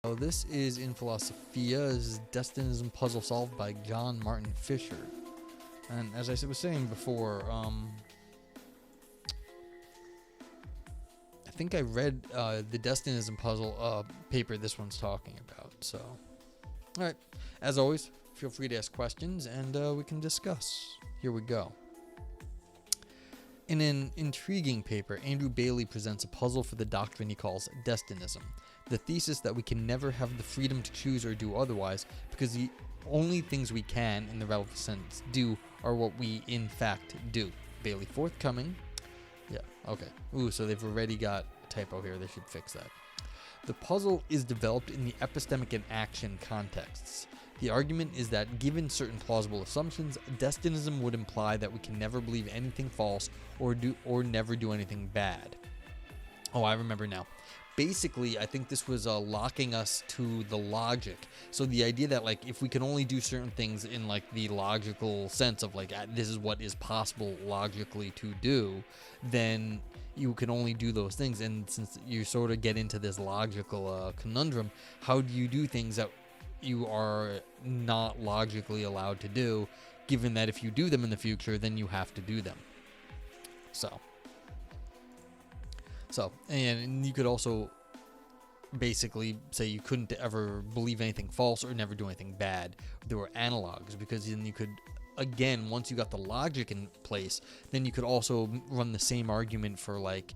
So this is in Philosophia. This is Destinism puzzle solved by John Martin Fischer. And as I was saying before, I think I read the Destinism puzzle paper this one's talking about. So, all right. As always, feel free to ask questions and we can discuss. Here we go. In an intriguing paper, Andrew Bailey presents a puzzle for the doctrine he calls Destinism, the thesis that we can never have the freedom to choose or do otherwise because the only things we can, in the relative sense, do are what we in fact do. Bailey forthcoming. Yeah, okay. Ooh, so they've already got a typo here. They should fix that. The puzzle is developed in the epistemic and action contexts. The argument is that given certain plausible assumptions, Destinism would imply that we can never believe anything false or never do anything bad. Oh, I remember now. Basically, I think this was locking us to the logic. So the idea that like if we can only do certain things in like the logical sense of like this is what is possible logically to do, then you can only do those things. And since you sort of get into this logical conundrum, how do you do things that you are not logically allowed to do, given that if you do them in the future, then you have to do them. So, and you could also basically say you couldn't ever believe anything false or never do anything bad. There were analogs, because then you could, again, once you got the logic in place, then you could also run the same argument for like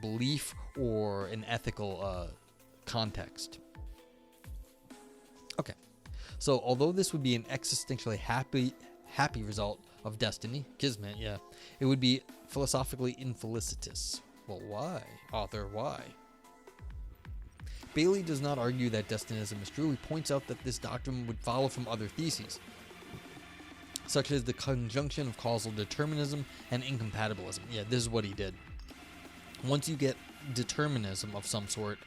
belief or an ethical context. Okay, so although this would be an existentially happy result of destiny, kismet, yeah, it would be philosophically infelicitous. Well, why? Author, why? Bailey does not argue that Destinism is true. He points out that this doctrine would follow from other theses, such as the conjunction of causal determinism and incompatibilism. Yeah, this is what he did. Once you get determinism of some sort,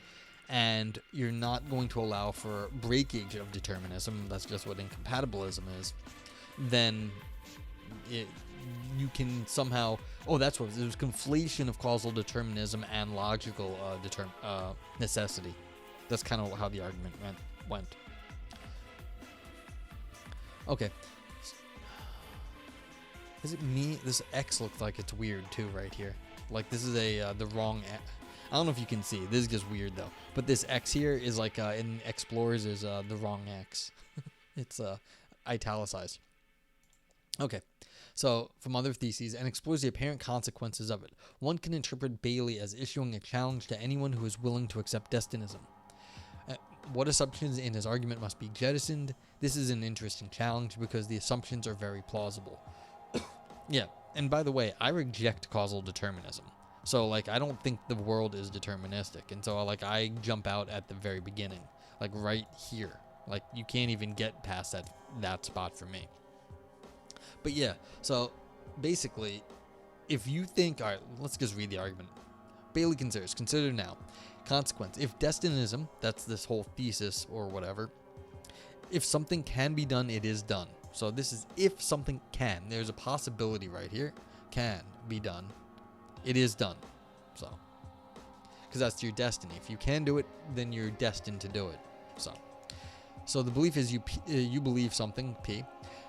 and you're not going to allow for breakage of determinism, that's just what incompatibilism is, then you can somehow, that's what it was, conflation of causal determinism and logical necessity. That's kind of how the argument went. Okay. Is it me? This X looks like it's weird too right here. Like this is the wrong I don't know if you can see. This is just weird though. But this X here is like in Explorers is the wrong X. It's italicized. Okay. So, from other theses, and explores the apparent consequences of it. One can interpret Bailey as issuing a challenge to anyone who is willing to accept Destinism. What assumptions in his argument must be jettisoned? This is an interesting challenge because the assumptions are very plausible. Yeah, and by the way, I reject causal determinism. So, like, I don't think the world is deterministic. And so, like, I jump out at the very beginning. Like, right here. Like, you can't even get past that spot for me. But yeah, so basically, if you think, all right, let's just read the argument. Bailey consider now, consequence. If Destinism, that's this whole thesis or whatever, if something can be done, it is done. So this is if something can. There's a possibility right here. Can be done. It is done. So, because that's your destiny. If you can do it, then you're destined to do it. So the belief is you believe something, P.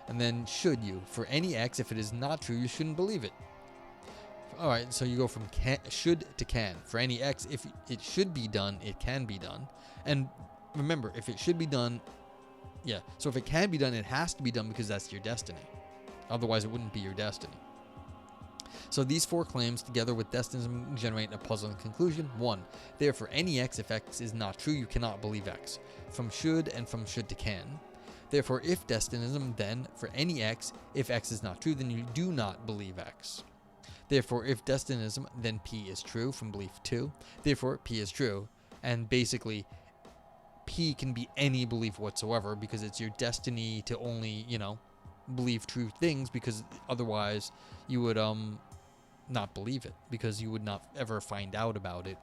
And then should you. For any X, if it is not true, you shouldn't believe it. Alright, so you go from should to can. For any X, if it should be done, it can be done. And remember, if it should be done, yeah. So if it can be done, it has to be done because that's your destiny. Otherwise, it wouldn't be your destiny. So these four claims, together with Destinism, generate a puzzling conclusion. 1. Therefore, any X, if X is not true, you cannot believe X. From should and from should to can. Therefore, if Destinism, then, for any X, if X is not true, then you do not believe X. Therefore, if Destinism, then P is true, from belief 2. Therefore, P is true. And basically, P can be any belief whatsoever, because it's your destiny to only, believe true things, because otherwise you would not believe it, because you would not ever find out about it.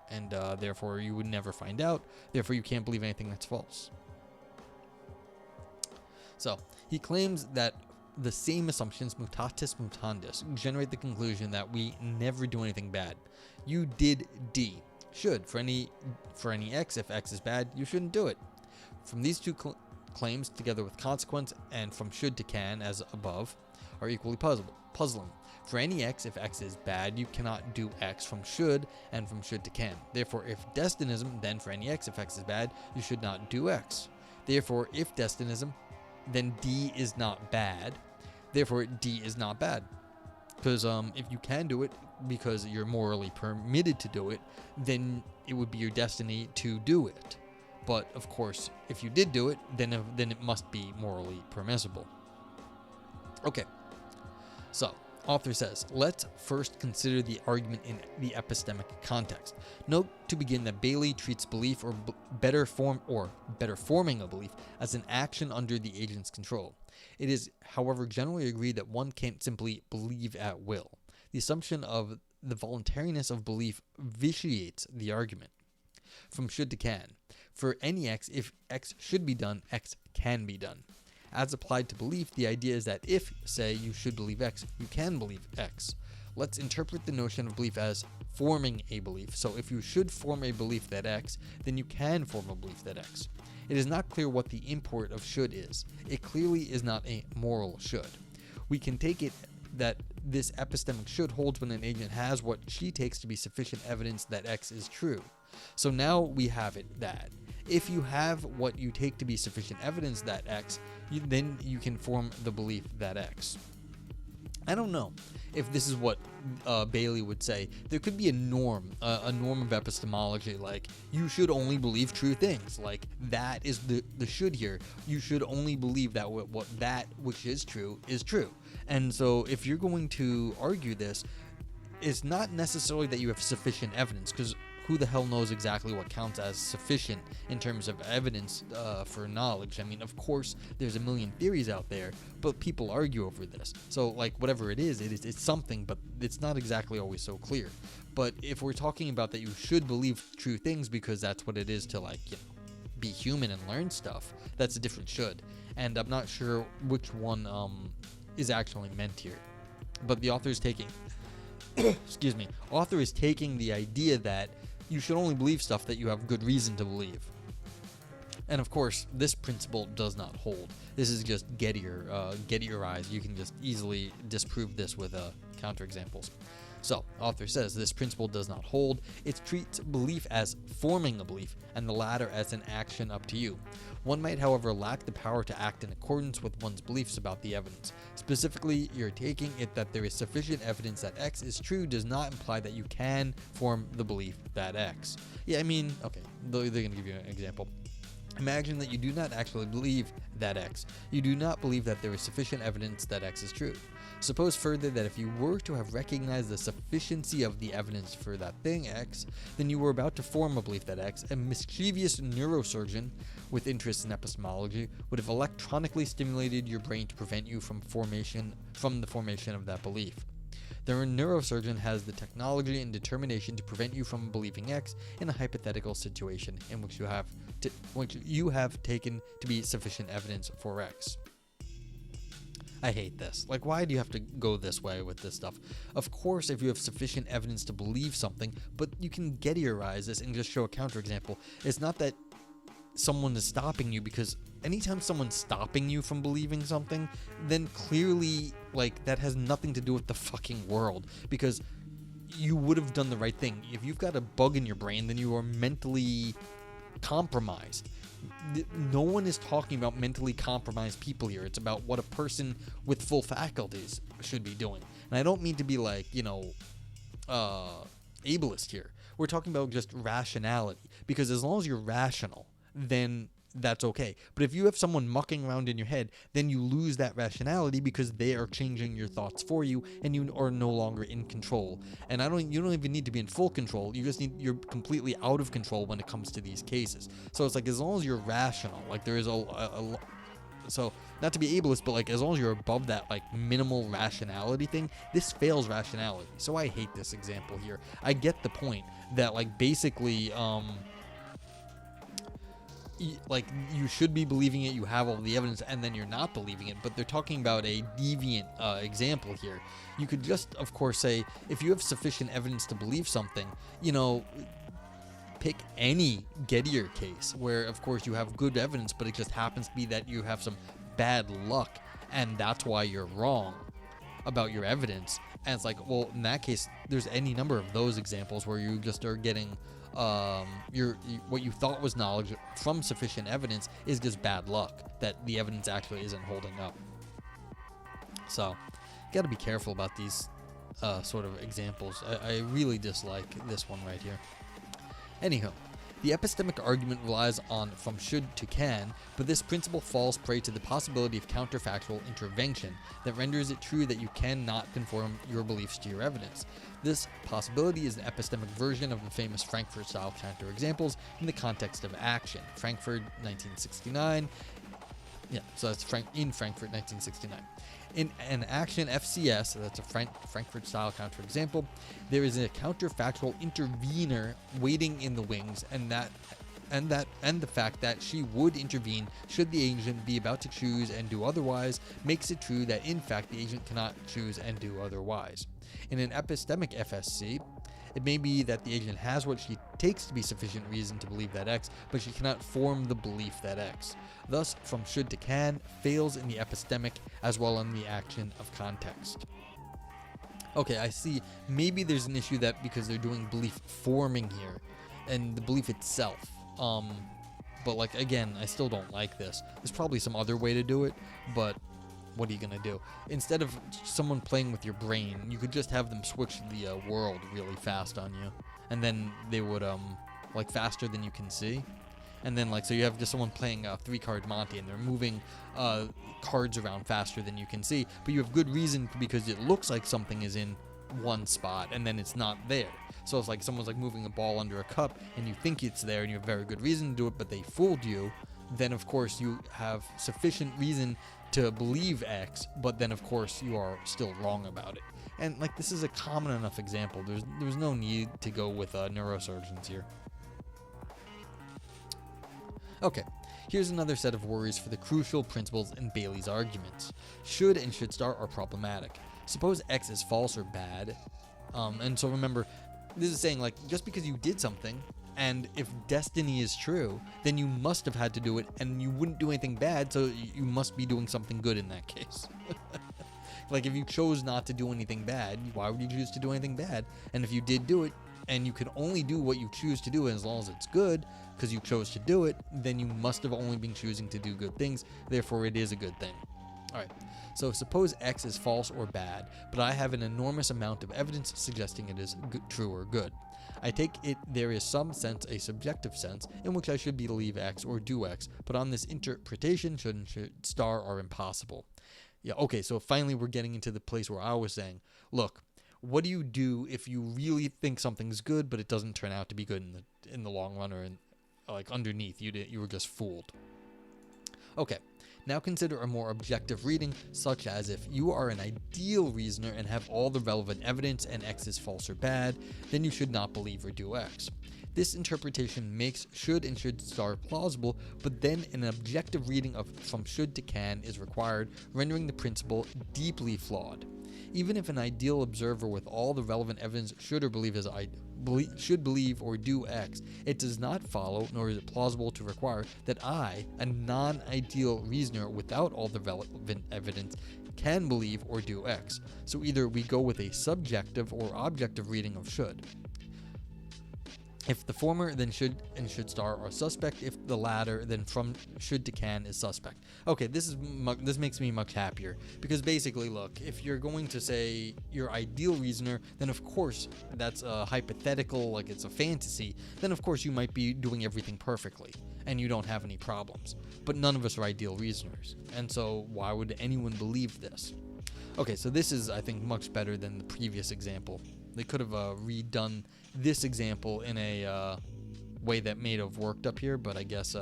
And therefore, you would never find out. Therefore, you can't believe anything that's false. So, he claims that the same assumptions, mutatis mutandis, generate the conclusion that we never do anything bad. You did D. should. For any x, if x is bad, you shouldn't do it. From these two claims, together with consequence, and from should to can, as above, are equally puzzling. For any x, if x is bad, you cannot do x from should, and from should to can. Therefore, if Destinism, then for any x, if x is bad, you should not do x. Therefore, if Destinism, then D is not bad. Therefore, D is not bad. Because if you can do it because you're morally permitted to do it, then it would be your destiny to do it. But of course, if you did do it, then it must be morally permissible. Okay, so author says, let's first consider the argument in the epistemic context. Note to begin that Bailey treats belief or better forming a belief as an action under the agent's control. It is, however, generally agreed that one can't simply believe at will. The assumption of the voluntariness of belief vitiates the argument. From should to can. For any x, if x should be done, x can be done. As applied to belief, the idea is that if, say, you should believe x, you can believe x. Let's interpret the notion of belief as forming a belief. So if you should form a belief that x, then you can form a belief that x. It is not clear what the import of should is. It clearly is not a moral should. We can take it that this epistemic should holds when an agent has what she takes to be sufficient evidence that x is true. So now we have it that if you have what you take to be sufficient evidence that x, then you can form the belief that x. I don't know if this is what Bailey would say. There could be a norm of epistemology, like you should only believe true things. Like that is the should here. You should only believe that that which is true is true. And so if you're going to argue this, it's not necessarily that you have sufficient evidence, because who the hell knows exactly what counts as sufficient in terms of evidence for knowledge? I mean, of course, there's a million theories out there, but people argue over this. So, like, whatever it is, it's something, but it's not exactly always so clear. But if we're talking about that you should believe true things because that's what it is to, like, you know, be human and learn stuff, that's a different should. And I'm not sure which one is actually meant here. But the author is taking... excuse me. Author is taking the idea that you should only believe stuff that you have good reason to believe. And of course, this principle does not hold. This is just Gettier-ized. You can just easily disprove this with counterexamples. So, author says this principle does not hold. It treats belief as forming a belief, and the latter as an action up to you. One might, however, lack the power to act in accordance with one's beliefs about the evidence. Specifically, you're taking it that there is sufficient evidence that X is true does not imply that you can form the belief that X. Yeah, I mean, okay, they're going to give you an example. Imagine that you do not actually believe that X. You do not believe that there is sufficient evidence that X is true. Suppose further that if you were to have recognized the sufficiency of the evidence for that thing X, then you were about to form a belief that X, a mischievous neurosurgeon with interest in epistemology would have electronically stimulated your brain to prevent you from the formation of that belief. The neurosurgeon has the technology and determination to prevent you from believing X in a hypothetical situation in which you have taken to be sufficient evidence for X. I hate this. Like, why do you have to go this way with this stuff? Of course, if you have sufficient evidence to believe something, but you can Gettierize this and just show a counterexample. It's not that someone is stopping you, because anytime someone's stopping you from believing something, then clearly, like, that has nothing to do with the fucking world, because you would have done the right thing. If you've got a bug in your brain, then you are mentally compromised. No one is talking about mentally compromised people here. It's about what a person with full faculties should be doing. And I don't mean to be like, ableist here. We're talking about just rationality, because as long as you're rational, then that's okay. But if you have someone mucking around in your head, then you lose that rationality, because they are changing your thoughts for you, and you are no longer in control. And you don't even need to be in full control. You're completely out of control when it comes to these cases. So it's like, as long as you're rational, like there is so not to be ableist, but like as long as you're above that like minimal rationality thing, this fails rationality. So I hate this example here. I get the point that like basically like you should be believing it, you have all the evidence, and then you're not believing it, but they're talking about a deviant example here. You could just, of course, say if you have sufficient evidence to believe something, pick any Gettier case where, of course, you have good evidence, but it just happens to be that you have some bad luck, and that's why you're wrong about your evidence. And it's like, well, in that case, there's any number of those examples where you just are getting what you thought was knowledge from sufficient evidence is just bad luck, that the evidence actually isn't holding up. So, you got to be careful about these sort of examples. I really dislike this one right here. Anyhow, the epistemic argument relies on from should to can, but this principle falls prey to the possibility of counterfactual intervention that renders it true that you cannot conform your beliefs to your evidence. This possibility is an epistemic version of the famous Frankfurt-style counter examples in the context of action. Frankfurt, 1969. Yeah, so that's in Frankfurt, 1969. In an action FCS, that's a Frankfurt-style counterexample, there is a counterfactual intervener waiting in the wings, and the fact that she would intervene should the agent be about to choose and do otherwise makes it true that in fact the agent cannot choose and do otherwise. In an epistemic FSC, it may be that the agent has what she takes to be sufficient reason to believe that X, but she cannot form the belief that X. Thus, from should to can fails in the epistemic as well in the action of context. Okay, I see. Maybe there's an issue that because they're doing belief forming here, and the belief itself. But like, again, I still don't like this. There's probably some other way to do it, but what are you gonna do? Instead of someone playing with your brain, you could just have them switch the world really fast on you, and then they would like faster than you can see, and then like so you have just someone playing a 3-card Monte, and they're moving cards around faster than you can see, but you have good reason because it looks like something is in one spot and then it's not there. So it's like someone's like moving a ball under a cup, and you think it's there, and you have very good reason to do it, but they fooled you. Then of course you have sufficient reason to believe X, but then of course you are still wrong about it. And like, this is a common enough example. There's no need to go with neurosurgeons here. Okay, here's another set of worries for the crucial principles in Bailey's arguments. Should and should star are problematic. Suppose X is false or bad, and so remember, this is saying like, just because you did something, and if destiny is true, then you must have had to do it, and you wouldn't do anything bad, so you must be doing something good in that case. Like, if you chose not to do anything bad, why would you choose to do anything bad? And if you did do it, and you can only do what you choose to do as long as it's good, because you chose to do it, then you must have only been choosing to do good things, therefore it is a good thing. Alright, so suppose X is false or bad, but I have an enormous amount of evidence suggesting it is true or good. I take it there is some sense, a subjective sense, in which I should believe X or do X, but on this interpretation, should and should star are impossible. Yeah, okay, so finally we're getting into the place where I was saying, look, what do you do if you really think something's good, but it doesn't turn out to be good in the long run, or in, like, underneath, you were just fooled? Okay. Now consider a more objective reading, such as if you are an ideal reasoner and have all the relevant evidence and X is false or bad, then you should not believe or do X. This interpretation makes should and should star plausible, but then an objective reading of from should to can is required, rendering the principle deeply flawed. Even if an ideal observer with all the relevant evidence should or should believe or do X, it does not follow, nor is it plausible to require, that I, a non-ideal reasoner without all the relevant evidence, can believe or do X. So either we go with a subjective or objective reading of should. If the former, then should and should star are suspect. If the latter, then from should to can is suspect. Okay, this makes me much happier, because basically, look, if you're going to say your ideal reasoner, then of course that's a hypothetical, like it's a fantasy. Then of course you might be doing everything perfectly, and you don't have any problems. But none of us are ideal reasoners, and so why would anyone believe this? Okay, so this is, I think, much better than the previous example. They could have redone this example in a way that may have worked up here, but I guess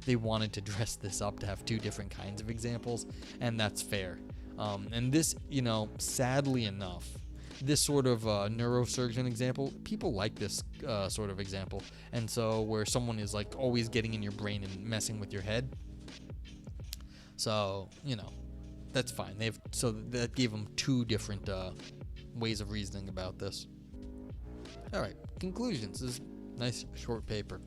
they wanted to dress this up to have two different kinds of examples, and that's fair. And this, sadly enough, this sort of neurosurgeon example, people like this sort of example, and so where someone is like always getting in your brain and messing with your head. So, that's fine. So that gave them two different ways of reasoning about this. Alright, conclusions. This is Nice short paper.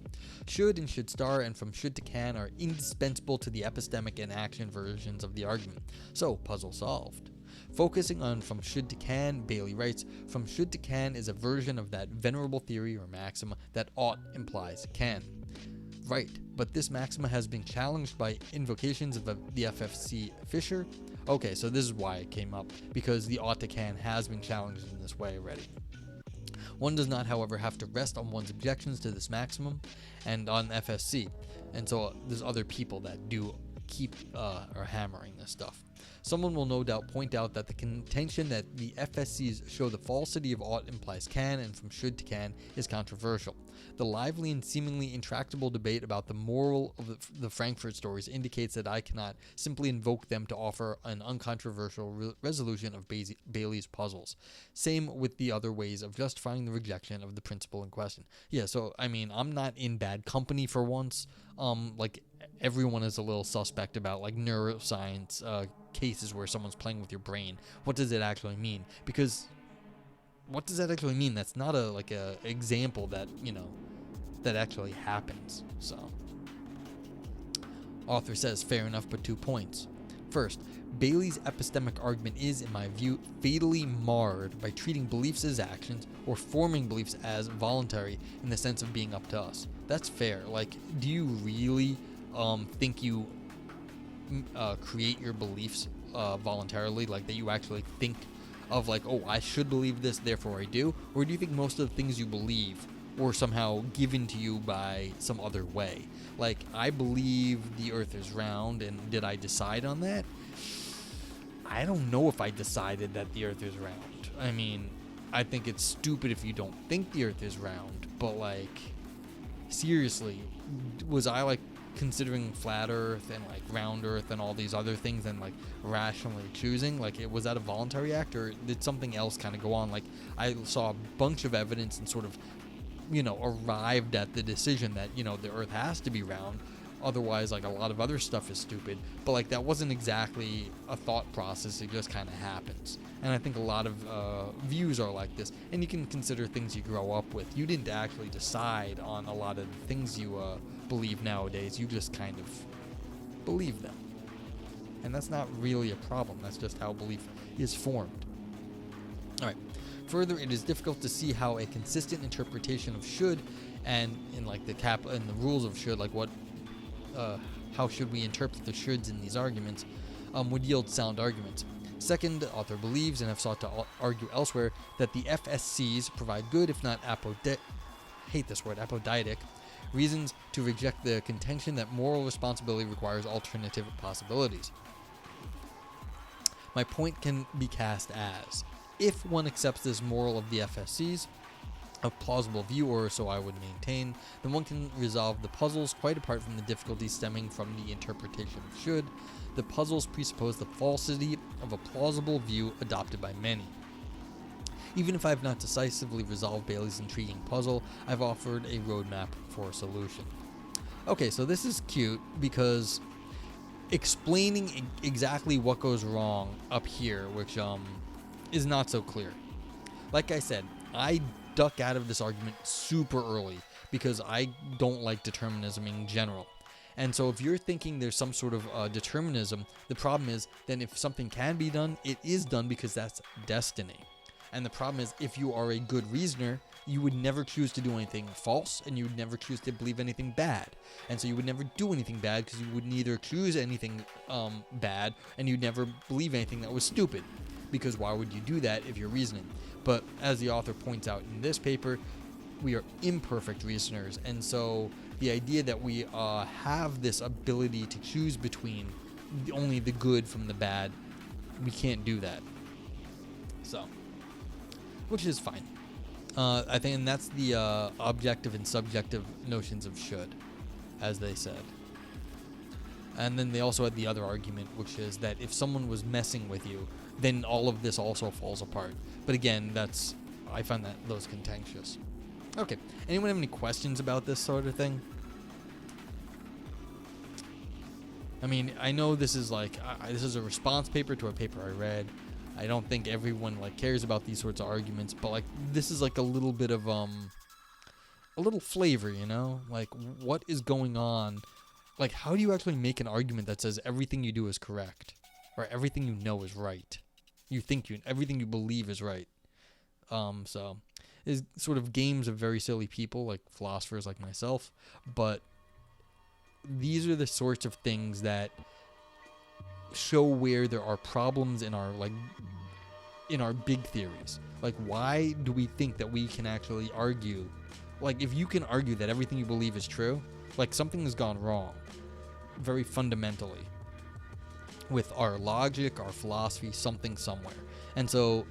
Should and should star and from should to can are indispensable to the epistemic and action versions of the argument. So, puzzle solved. Focusing on from should to can, Bailey writes, from should to can is a version of that venerable theory or maxima that ought implies can. Right, but this maxima has been challenged by invocations of the FFC Fischer. Okay, so this is why it came up, because the ought to can has been challenged in this way already. One does not, however, have to rest on one's objections to this maximum and on FSC, and so there's other people that do keep are hammering this stuff. Someone will no doubt point out that the contention that the FSCs show the falsity of ought implies can and from should to can is controversial. The lively and seemingly intractable debate about the moral of the Frankfurt stories indicates that I cannot simply invoke them to offer an uncontroversial resolution of Bailey's puzzles. Same with the other ways of justifying the rejection of the principle in question. Yeah, so, I mean, I'm not in bad company for once. Like, everyone is a little suspect about, like, neuroscience cases where someone's playing with your brain. What does it actually mean? Because what does that actually mean? That's not a example that, that actually happens. So, author says, fair enough, but 2 points. First, Bailey's epistemic argument is, in my view, fatally marred by treating beliefs as actions or forming beliefs as voluntary in the sense of being up to us. That's fair. Like, do you really think you create your beliefs voluntarily, like that you actually think of like, oh, I should believe this, therefore I do? Or do you think most of the things you believe were somehow given to you by some other way? Like, I believe the earth is round, and did I decide on that? I don't know if I decided that the earth is round. I mean, I think it's stupid if you don't think the earth is round, but like, seriously, was I like considering flat earth and like round earth and all these other things and like rationally choosing? Like, was that a voluntary act, or did something else kind of go on? Like, I saw a bunch of evidence and sort of, arrived at the decision that, the earth has to be round. Otherwise, like, a lot of other stuff is stupid. But like, that wasn't exactly a thought process. It just kind of happens. And I think a lot of views are like this. And you can consider things you grow up with. You didn't actually decide on a lot of the things you believe nowadays. You just kind of believe them. And that's not really a problem. That's just how belief is formed. All right. Further, it is difficult to see how a consistent interpretation of should, and in like the rules of should, like how should we interpret the shoulds in these arguments, would yield sound arguments. Second, the author believes, and have sought to argue elsewhere, that the FSCs provide good, if not apodeitic, reasons to reject the contention that moral responsibility requires alternative possibilities. My point can be cast as, if one accepts this moral of the FSCs, a plausible view, or so I would maintain, then one can resolve the puzzles quite apart from the difficulties stemming from the interpretation of should. The puzzles presuppose the falsity of a plausible view adopted by many. Even if I have not decisively resolved Bailey's intriguing puzzle, I've offered a roadmap for a solution. Okay, so this is cute because explaining exactly what goes wrong up here, which is not so clear. Like I said, I duck out of this argument super early because I don't like determinism in general. And so if you're thinking there's some sort of determinism, the problem is then if something can be done, it is done because that's destiny. And the problem is, if you are a good reasoner, you would never choose to do anything false, and you would never choose to believe anything bad. And so you would never do anything bad because you would neither choose anything bad, and you'd never believe anything that was stupid. Because why would you do that if you're reasoning? But as the author points out in this paper, we are imperfect reasoners, and so the idea that we have this ability to choose between only the good from the bad, we can't do that. So, which is fine. I think, and that's the objective and subjective notions of should, as they said. And then they also had the other argument, which is that if someone was messing with you, then all of this also falls apart. But again, I find those contentious. Okay, anyone have any questions about this sort of thing? I mean, I know this is this is a response paper to a paper I read. I don't think everyone cares about these sorts of arguments, but this is a little bit of a little flavor, you know? Like, what is going on? Like, how do you actually make an argument that says everything you do is correct, or everything you know is right? Everything you believe is right. So is sort of games of very silly people, like philosophers like myself, but these are the sorts of things that show where there are problems in our big theories. Like, why do we think that we can actually argue? Like, if you can argue that everything you believe is true, like, something has gone wrong very fundamentally with our logic, our philosophy, something somewhere. And so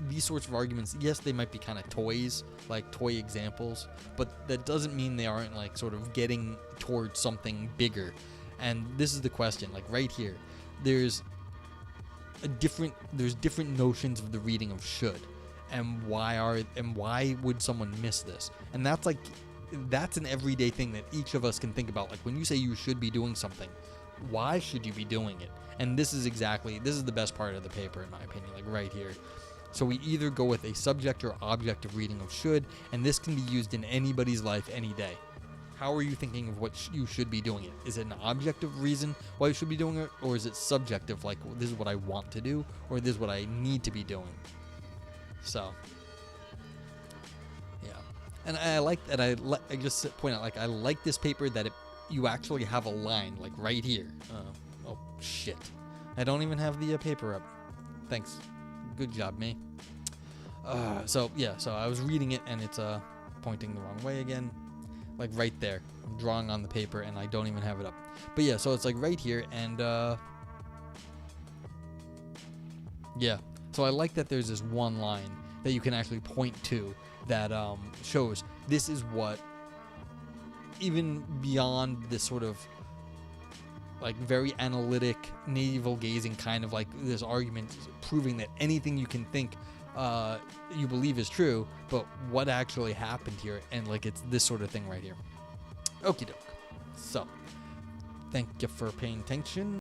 these sorts of arguments, yes, they might be kind of toys, like toy examples, but that doesn't mean they aren't like sort of getting towards something bigger. And this is the question, like right here, there's different notions of the reading of should, and why would someone miss this? And that's an everyday thing that each of us can think about. Like when you say you should be doing something, why should you be doing it? And this is the best part of the paper, in my opinion, like right here. So we either go with a subject or objective reading of should, and this can be used in anybody's life any day. How are you thinking of what you should be doing it? Is it an objective reason why you should be doing it, or is it subjective, like this is what I want to do, or this is what I need to be doing? So, yeah. And I like that. I just point out, like, I like this paper that you actually have a line, like right here. Oh shit! I don't even have the paper up. Thanks. Good job, me. So I was reading it and it's pointing the wrong way again, like right there. I'm drawing on the paper and I don't even have it up. But yeah, so it's like right here, and yeah. So I like that there's this one line that you can actually point to that shows this is what, even beyond this sort of like very analytic, navel-gazing kind of like this argument proving that anything you can think you believe is true, but what actually happened here, and like it's this sort of thing right here. Okie doke. So, thank you for paying attention.